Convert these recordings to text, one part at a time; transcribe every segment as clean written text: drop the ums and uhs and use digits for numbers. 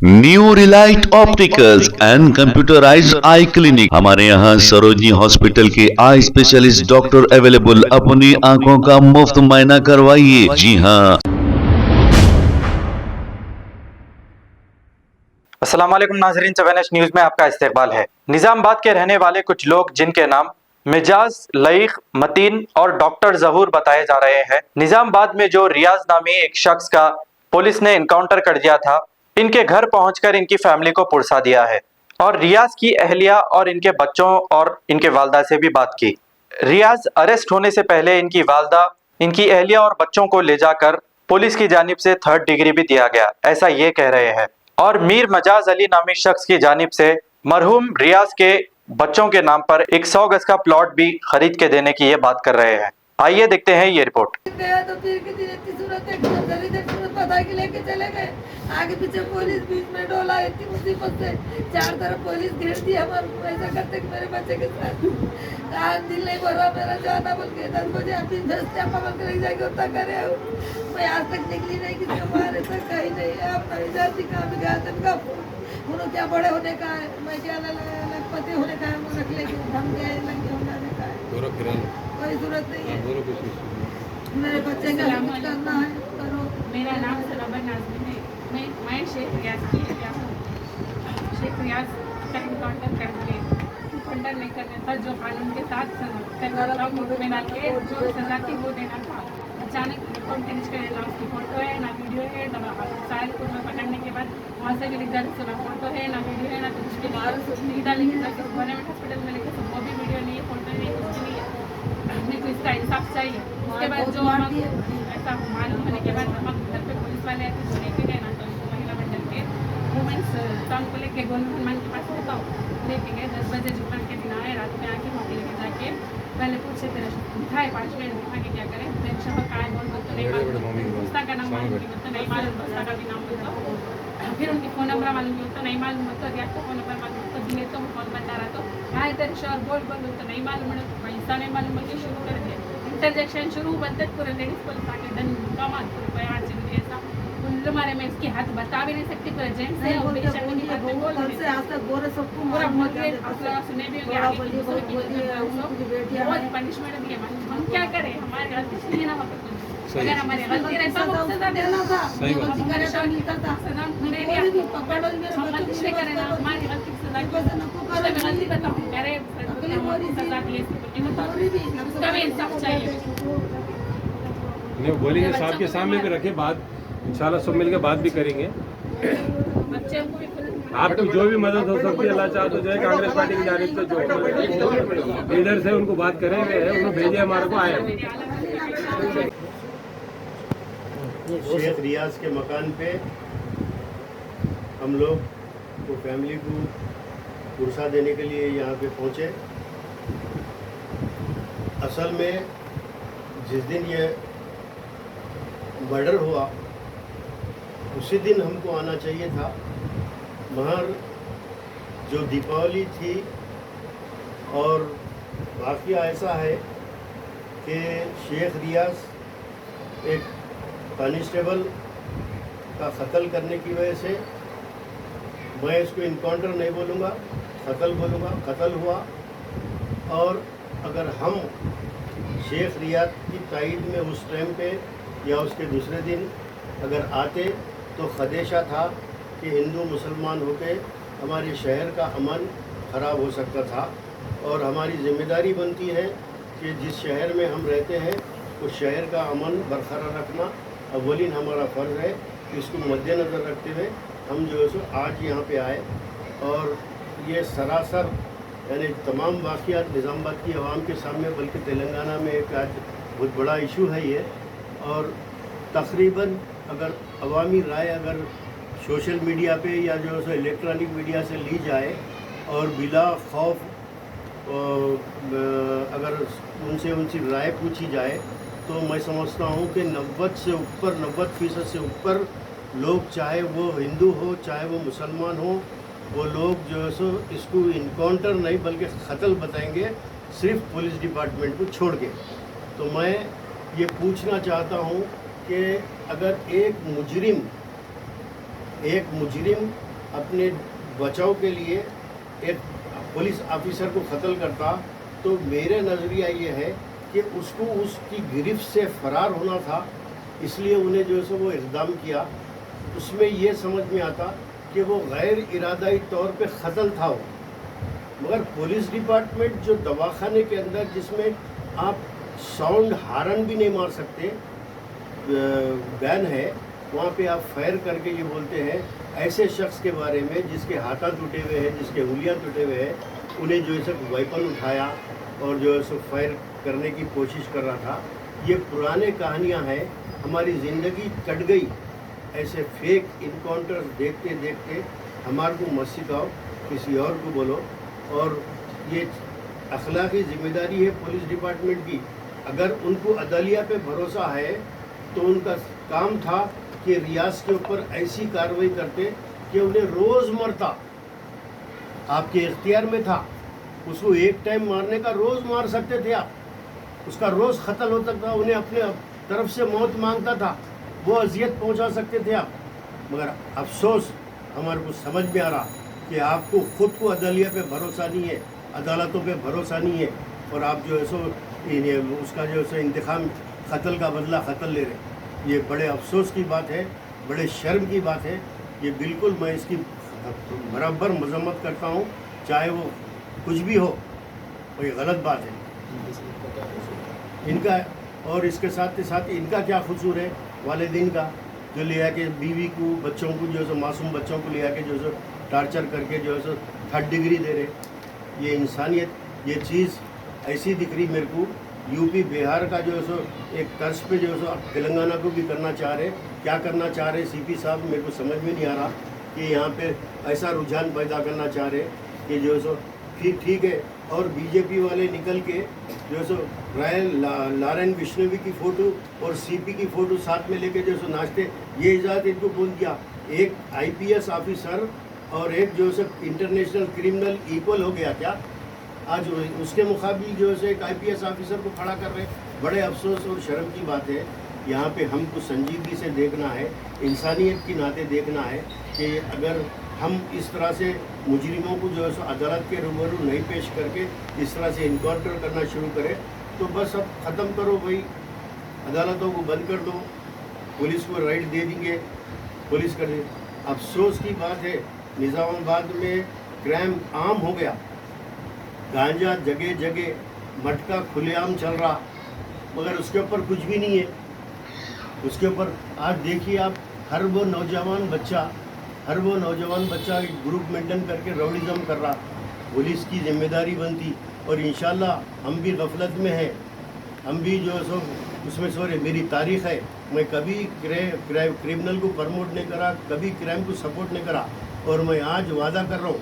New Relight opticals and computerised I clinic. हमारे यहाँ Sarojini hospital के आई स्पेशलिस्ट डॉक्टर अवेलेबल। अपनी आंखों का मुफ्त मुआयना करवाइए। जी हाँ। अस्सलाम वालेकुम नाज़रीन, 7H न्यूज़ में आपका इस्तकबाल है। निज़ामाबाद के रहने वाले कुछ लोग जिनके नाम मिजाज, लईक, मतीन और डॉक्टर जहूर बताए जा रहे हैं, निज़ामाबाद में जो रियाज नामी एक शख्स का पुलिस ने इनकाउंटर कर दिया था, इनके घर पहुंचकर इनकी फैमिली को पुरसा दिया है और रियाज की अहलिया और इनके बच्चों और इनके वालदा से भी बात की। रियाज अरेस्ट होने से पहले इनकी वालदा, इनकी अहलिया और बच्चों को ले जाकर पुलिस की जानिब से 3rd डिग्री भी दिया गया, ऐसा ये कह रहे हैं। और मीर मजाज अली नामी शख्स की जानिब से मरहूम रियाज के बच्चों के नाम पर एक 100 गज का प्लॉट भी खरीद के देने की ये बात कर रहे हैं। आइए देखते हैं ये रिपोर्ट। गया तो फिर किसी ने सूरत पता कि लेके चले गए, आगे पीछे पुलिस बीच में डोला, इतनी मुसीबत से चार तरफ पुलिस घेर दी हमारे को, ऐसा करते कि मेरे बच्चे के साथ आज दिल नहीं भरा मेरा, जाना बोल के 10 बजे आप 10 चापा बोल के जाके उतना करे। मैं आज तक निकली नहीं, किसी हमारे तक कहीं नहीं है। अपना विद्यार्थी कहाँ भी गया तनका उन्होंने क्या बड़े होने का है, मैं क्या लखपति होने का है, वो रख लेके हम क्या लगे होने का है, कोई जरूरत नहीं है। मेरे बच्चे का कुछ करना है करो। मेरा नाम सलाबा नाज़मीन है। मैं शेख रियाज की शेख रियाज का इनकाउंटर करके इनकाउंटर नहीं करने था, जो कानून के साथ में डाल के जो सजा थी वो देना था। अचानक अकाउंट चेंज कर देना, उसकी फोटो है ना वीडियो है, साहिल को पकड़ने के बाद वहाँ से भी लिख डाली, ना फोटो है ना वीडियो है ना तो कुछ भी लिख डालेंगे। गवर्नमेंट हॉस्पिटल में लेके वो भी वीडियो नहीं है, फोटो नहीं है, कुछ नहीं है। हमें तो इसका इंसाफ चाहिए। उसके बाद जो हम ऐसा मालूम होने के बाद हम घर पे पुलिस वाले आते जो लेके गए ना, तो महिला मंडल के वुमेंस टाउन को लेके गोलमान के पास होता लेके गए। 10 बजे जुम्मन के दिन आए, रात में आके वहाँ लेके जाके पहले पूछे तेरा दिखाए 5 मिनट दिखा के क्या करें, तेरे शहर का है बोल तो नहीं मालूम, दोस्ता का नाम मालूम तो नहीं मालूम, दोस्ता का भी नाम बोलता, फिर उनकी फ़ोन नंबर मालूम होता नहीं मालूम होता, या तो फ़ोन नंबर मालूम होता दिए तो कॉल बता रहा तो हाँ तेरे शहर बोल तो नहीं मालूम, पैसा नहीं मालूम होती शुरू कर दिया। इंटरजेक्शन शुरू बनते पूरे लेडीज पुलिस आके डन कमाल पूरे आज ऐसा उन मारे में इसकी हाथ बता भी नहीं सकती, पूरे जेंट्स है और पेशेंट की बात में बोल रहे हैं। आज तक गोरे सबको पूरा मटेरियल असला सुने भी होंगे, आगे बहुत पनिशमेंट दिए। हम क्या करें, हमारी गलती नहीं ना हो, अगर हमारी गलती रहता तो सजा देना था, हमारे शौक निकल था सजा नहीं दिया, पकड़ो हम गलती नहीं करें ना, हमारी गलती की सजा मैं गलती करता हूँ करे सजा दिए उसका भी इंसाफ चाहिए। नहीं बोलेंगे साहब के सामने भी रखे, बात इंशाल्लाह सब मिलकर बात भी करेंगे। बच्चे को भी आपकी जो भी मदद हो सकती है अल्लाह चाहे तो जो है कांग्रेस पार्टी की जानिब से जो इधर से उनको बात करेंगे, उन्होंने भेजे हमारे को आए। शेख रियाज के मकान पे हम लोग वो फैमिली को पुरसा देने के लिए यहाँ पे पहुँचे। असल में जिस दिन ये मर्डर हुआ उसी दिन हमको आना चाहिए था, मगर जो दीपावली थी और वाक़या ऐसा है कि शेख रियाज एक कांस्टेबल का कत्ल करने की वजह से, मैं इसको इनकाउंटर नहीं बोलूँगा, कत्ल बोलूँगा, कत्ल हुआ। और अगर हम शेख रियाज की तायद में उस टाइम पे या उसके दूसरे दिन अगर आते तो खदेशा था कि हिंदू मुसलमान होके हमारे शहर का अमन ख़राब हो सकता था। और हमारी ज़िम्मेदारी बनती है कि जिस शहर में हम रहते हैं उस शहर का अमन बरकरार रखना अव्वलीन हमारा फ़र्ज़ है। इसको मद्देनज़र रखते हुए हम जो है सो आज यहाँ पे आए और ये सरासर यानी तमाम वाक़ियात निज़ामाबाद की आवाम के सामने, बल्कि तेलंगाना में एक आज बहुत बड़ा इशू है ये। और तकरीबन अगर अवामी राय अगर सोशल मीडिया पे या जो है इलेक्ट्रॉनिक मीडिया से ली जाए और बिला खौफ अगर उनकी राय पूछी जाए तो मैं समझता हूँ कि 90% से ऊपर लोग, चाहे वो हिंदू हो चाहे वो मुसलमान हो, वो लोग जो है सो इसको इनकाउंटर नहीं बल्कि कत्ल बताएंगे, सिर्फ पुलिस डिपार्टमेंट को छोड़ के। तो मैं ये पूछना चाहता हूँ कि अगर एक मुजरिम अपने बचाव के लिए एक पुलिस ऑफिसर को कत्ल करता, तो मेरे नज़रिया ये है कि उसको उसकी गिरफ्त से फरार होना था, इसलिए उन्हें जो है सो वो इक़दाम किया। उसमें ये समझ में आता कि वो गैर इरादाई तौर पे कत्ल था वो। मगर पुलिस डिपार्टमेंट जो दवाखाने के अंदर जिसमें आप साउंड हारन भी नहीं मार सकते, बैन है, वहाँ पे आप फायर करके ये बोलते हैं ऐसे शख्स के बारे में जिसके हाथा टूटे हुए हैं, जिसके उंगलियाँ टूटे हुए हैं, उन्हें जो है सब वेपन उठाया और जो है सो फायर करने की कोशिश कर रहा था। ये पुराने कहानियाँ हैं, हमारी ज़िंदगी कट गई ऐसे फेक इनकाउंटर्स देखते देखते। हमारे को मत सिखाओ, किसी और को बोलो। और ये अखलाकी ज़िम्मेदारी है पुलिस डिपार्टमेंट की। अगर उनको अदलिया पे भरोसा है तो उनका काम था कि रियाज के ऊपर ऐसी कार्रवाई करते कि उन्हें रोज़ मरता, आपके इख्तियार में था। उसको एक टाइम मारने का रोज़ मार सकते थे आप, उसका रोज़ क़त्ल होता था, उन्हें अपने तरफ से मौत मांगता था, वो अजियत पहुंचा सकते थे आप। मगर अफसोस हमारे को समझ में आ रहा कि आपको ख़ुद को अदलिया पे भरोसा नहीं है, अदालतों पे भरोसा नहीं है, और आप जो है सो उसका जो है सो इंतकाम क़त्ल का बदला क़त्ल ले रहे। ये बड़े अफसोस की बात है, बड़े शर्म की बात है। ये बिल्कुल मैं इसकी बराबर मजम्मत करता हूँ, चाहे वो कुछ भी हो, वो ये गलत बात है इनका। और इसके साथ ही साथ इनका क्या कसूर है वालिदैन का, जो ले आके बीवी को, बच्चों को जो है सो, मासूम बच्चों को ले आके जो है सो टार्चर करके जो है सो 3rd डिग्री दे रहे। ये इंसानियत, ये चीज़ ऐसी दिख रही मेरे को। यूपी बिहार का जो है सो एक तर्ज पे जो है सो अब तेलंगाना को भी करना चाह रहे। क्या करना चाह रहे सीपी साहब, मेरे को समझ में नहीं आ रहा कि यहाँ पे ऐसा रुझान पैदा करना चाह रहे कि जो है सो ठीक है। और बीजेपी वाले निकल के जो है सो नारायण विष्णवी की फ़ोटो और सीपी की फ़ोटो साथ में लेके जो है सो नाचते। ये इजाज़त इनको कौन किया? एक IPS ऑफिसर और एक जो है सो इंटरनेशनल क्रिमिनल इक्वल हो गया क्या? आज उसके मुकाबले जो है एक IPS ऑफिसर को खड़ा कर रहे। बड़े अफसोस और शर्म की बात है। यहाँ पे हमको संजीदगी से देखना है, इंसानियत की नाते देखना है कि अगर हम इस तरह से मुजरिमों को जो है सो अदालत के रूबरू नहीं पेश करके इस तरह से इनकाउंटर करना शुरू करें तो बस अब ख़त्म करो भाई, अदालतों को बंद कर दो, पुलिस को राइट दे देंगे, पुलिस कर दे। अफसोस की बात है, निज़ामाबाद में क्राइम आम हो गया, गांजा जगह जगह, मटका खुलेआम चल रहा, मगर उसके ऊपर कुछ भी नहीं है। उसके ऊपर आज देखिए आप, हर वो नौजवान बच्चा एक ग्रुप मेंटेन करके रौडिज़म कर रहा। पुलिस की जिम्मेदारी बनती, और इंशाल्लाह हम भी गफलत में हैं, हम भी जो है सो उसमें सॉरी मेरी तारीख़ है, मैं कभी क्रिमिनल को प्रमोट नहीं करा, कभी क्राइम को सपोर्ट नहीं करा। और मैं आज वादा कर रहा हूँ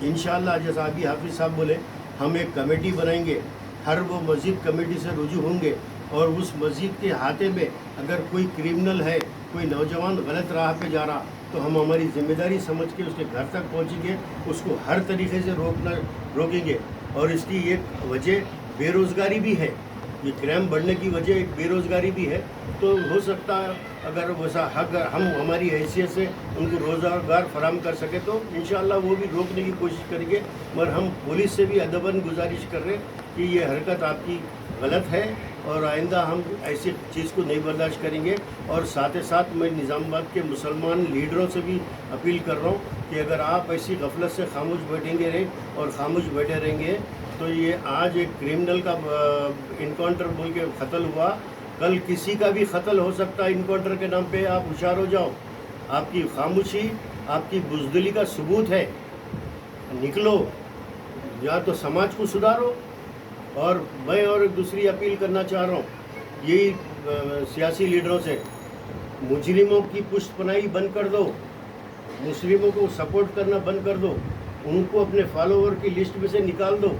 इंशाल्लाह, जैसा अभी हाफिज़ साहब बोले, हम एक कमेटी बनाएंगे, हर वो मस्जिद कमेटी से रुजू होंगे, और उस मस्जिद के हाथे में अगर कोई क्रिमिनल है, कोई नौजवान गलत राह पे जा रहा, तो हम हमारी ज़िम्मेदारी समझ के उसके घर तक पहुँचेंगे, उसको हर तरीके से रोकेंगे। और इसकी एक वजह बेरोज़गारी भी है, ये क्राइम बढ़ने की वजह एक बेरोज़गारी भी है। तो हो सकता है अगर वैसा हक हम हमारी हैसियत से उनको रोज़गार फराहम कर सके तो इंशाअल्लाह वो भी रोकने की कोशिश करेंगे। मगर हम पुलिस से भी अदबन गुजारिश कर रहे कि ये हरकत आपकी गलत है, और आइंदा हम ऐसी चीज़ को नहीं बर्दाश्त करेंगे। और साथ ही साथ मैं निज़ामाबाद के मुसलमान लीडरों से भी अपील कर रहा हूँ कि अगर आप ऐसी गफलत से खामोश बैठेंगे रहे और खामोश बैठे रहेंगे तो ये आज एक क्रिमिनल का इनकाउंटर बोल के कत्ल हुआ, कल किसी का भी कत्ल हो सकता है इनकाउंटर के नाम पे। आप होशियार हो जाओ, आपकी खामोशी आपकी बुज़दिली का सबूत है। निकलो, या तो समाज को सुधारो। और मैं और दूसरी अपील करना चाह रहा हूँ यही सियासी लीडरों से, मुजरिमों की पुष्टपनाही बंद कर दो, मुस्लिमों को सपोर्ट करना बंद कर दो, उनको अपने फॉलोवर की लिस्ट में से निकाल दो,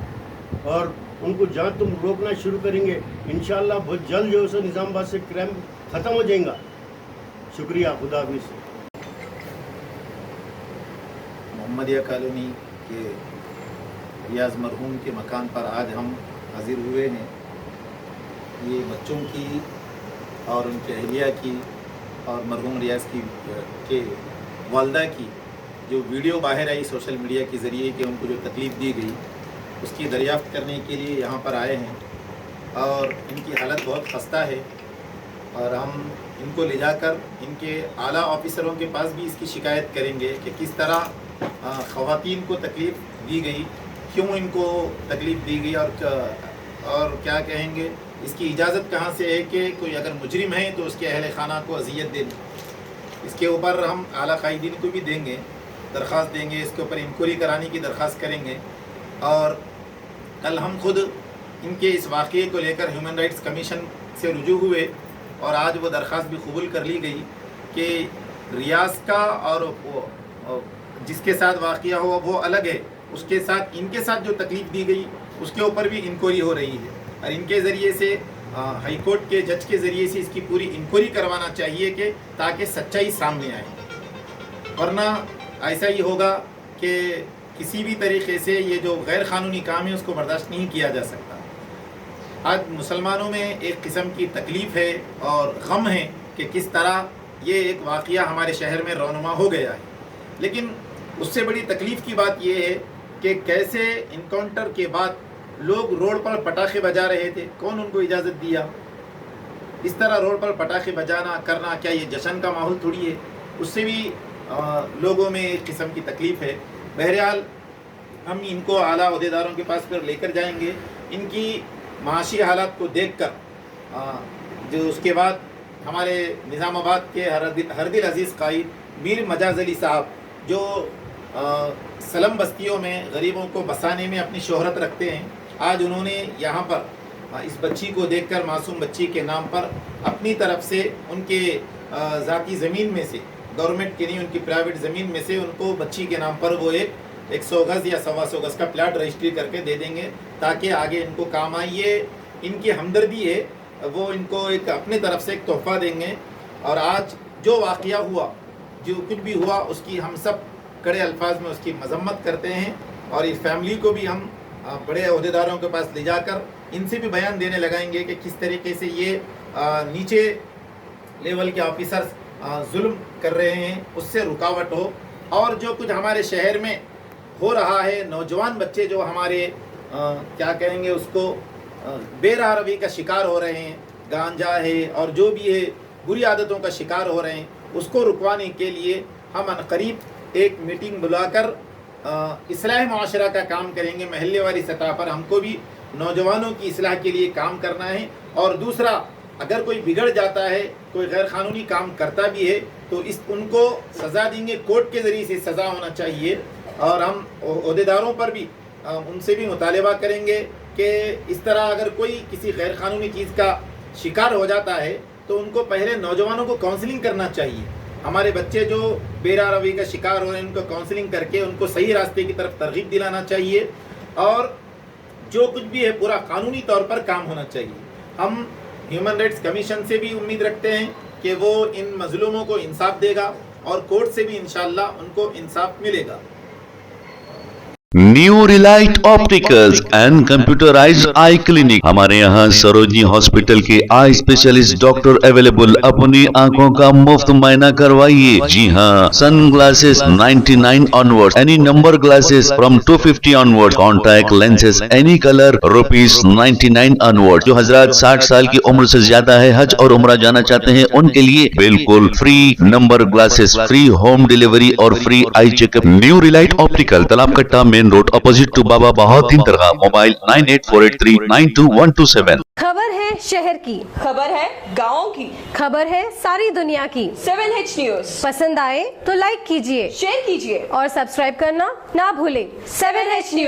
और उनको जहाँ तुम रोकना शुरू करेंगे इंशाअल्लाह बहुत जल्द जो है निज़ामाबाद से क्राइम ख़त्म हो जाएगा। शुक्रिया, खुदा हाफिज़। मोहम्मदिया कॉलोनी के रियाज मरहूम के मकान पर आज हम हाजिर हुए हैं। ये बच्चों की और उनके अहलिया की और मरहूम रियाज की के वालदा की जो वीडियो बाहर आई सोशल मीडिया के ज़रिए कि उनको जो तकलीफ़ दी गई उसकी दरियाफ़्त करने के लिए यहाँ पर आए हैं और इनकी हालत बहुत खस्ता है और हम इनको ले जाकर इनके आला ऑफिसरों के पास भी इसकी शिकायत करेंगे कि किस तरह ख़वातीन को तकलीफ़ दी गई, क्यों इनको तकलीफ़ दी गई और क्या कहेंगे इसकी इजाज़त कहाँ से है कि कोई अगर मुजरिम है तो उसके अहल खाना को अजियत दे। इसके ऊपर हम आला कायदीन को भी देंगे, दरख्वास्त देंगे, इसके ऊपर इंक्वायरी कराने की दरख्वास्त करेंगे। और कल हम खुद इनके इस वाक़े को लेकर ह्यूमन राइट्स कमीशन से रुजू हुए और आज वो दरख्वास्त भी कबूल कर ली गई कि रियाज का और जिसके साथ वाक़या हुआ वो अलग है, उसके साथ इनके साथ जो तकलीफ़ दी गई उसके ऊपर भी इंक्वायरी हो रही है और इनके ज़रिए से हाई कोर्ट के जज के ज़रिए से इसकी पूरी इंक्वायरी करवाना चाहिए कि ताकि सच्चाई सामने आए, वरना ऐसा ही होगा कि किसी भी तरीक़े से ये जो गैर क़ानूनी काम है उसको बर्दाश्त नहीं किया जा सकता। आज मुसलमानों में एक किस्म की तकलीफ़ है और गम है कि किस तरह ये एक वाक़या हमारे शहर में रौनुमा हो गया है, लेकिन उससे बड़ी तकलीफ़ की बात ये है कि कैसे इनकाउंटर के बाद लोग रोड पर पटाखे बजा रहे थे, कौन उनको इजाज़त दिया? इस तरह रोड पर पटाखे बजाना करना क्या ये जश्न का माहौल थोड़ी है? उससे भी लोगों में एक किस्म की तकलीफ़ है। बहरहाल हम इनको आला अहदेदारों के पास पर लेकर जाएंगे, इनकी माशी हालात को देखकर जो उसके बाद हमारे निज़ामाबाद के हरदिल अज़ीज़ कायद मीर मजाज अली साहब जो सलम बस्तियों में गरीबों को बसाने में अपनी शोहरत रखते हैं, आज उन्होंने यहाँ पर इस बच्ची को देखकर मासूम बच्ची के नाम पर अपनी तरफ से उनके ज़ाती ज़मीन में से, गवर्नमेंट की नहीं उनकी प्राइवेट ज़मीन में से उनको बच्ची के नाम पर वो एक 100 गज़ या 125 गज़ का प्लाट रजिस्ट्री करके दे देंगे ताकि आगे इनको काम आए। ये इनकी हमदर्दी है, वो इनको एक अपनी तरफ से एक तोहफ़ा देंगे। और आज जो वाक़या हुआ, जो कुछ भी हुआ, उसकी हम सब कड़े अल्फाज में उसकी मजम्मत करते हैं और इस फैमिली को भी हम बड़े अहदेदारों के पास ले जाकर इनसे भी बयान देने लगाएंगे कि किस तरीके से ये नीचे लेवल के ऑफिसर्स जुल्म कर रहे हैं, उससे रुकावट हो। और जो कुछ हमारे शहर में हो रहा है, नौजवान बच्चे जो हमारे क्या कहेंगे उसको बेराह रवी का शिकार हो रहे हैं, गांजा है और जो भी है बुरी आदतों का शिकार हो रहे हैं, उसको रुकवाने के लिए हम अनकरीब एक मीटिंग बुलाकर इस्लाह माशरा का काम करेंगे। महल्ले वाली सतह पर हमको भी नौजवानों की इस्लाह के लिए काम करना है। और दूसरा, अगर कोई बिगड़ जाता है, कोई गैर कानूनी काम करता भी है तो उनको सज़ा देंगे, कोर्ट के ज़रिए से सज़ा होना चाहिए। और हम अहदेदारों पर भी उनसे भी मुतालबा करेंगे कि इस तरह अगर कोई किसी गैर कानूनी चीज़ का शिकार हो जाता है तो उनको पहले नौजवानों को काउंसलिंग करना चाहिए। हमारे बच्चे जो बेराह रवी का शिकार हो रहे हैं उनको काउंसलिंग करके उनको सही रास्ते की तरफ तरगीब दिलाना चाहिए और जो कुछ भी है पूरा कानूनी तौर पर काम होना चाहिए। हम ह्यूमन राइट्स कमीशन से भी उम्मीद रखते हैं कि वो इन मजलूमों को इंसाफ देगा और कोर्ट से भी इंशाअल्लाह उनको इंसाफ मिलेगा। New Relight opticals and computerised I clinic, हमारे यहाँ सरोजनी हॉस्पिटल के आई स्पेशलिस्ट डॉक्टर अवेलेबल। अपनी आंखों का मुफ्त मायना करवाइए। जी हाँ, sunglasses 99 onward, any number glasses from 250 onward, contact lenses any colour ₹99 onward. जो हजरात 60 साल की उम्र से ज्यादा है, हज और उम्रा जाना चाहते हैं, उनके लिए बिल्कुल free number glasses, free home delivery और free eye checkup. New relight optical, Talab Katta, main road, opposite to Baba Bahauddin दरगाह। मोबाइल 9848392127। खबर है शहर की, खबर है गाँव की, खबर है सारी दुनिया की। 7H न्यूज पसंद आए तो लाइक कीजिए, शेयर कीजिए और सब्सक्राइब करना ना भूलें। 7H news.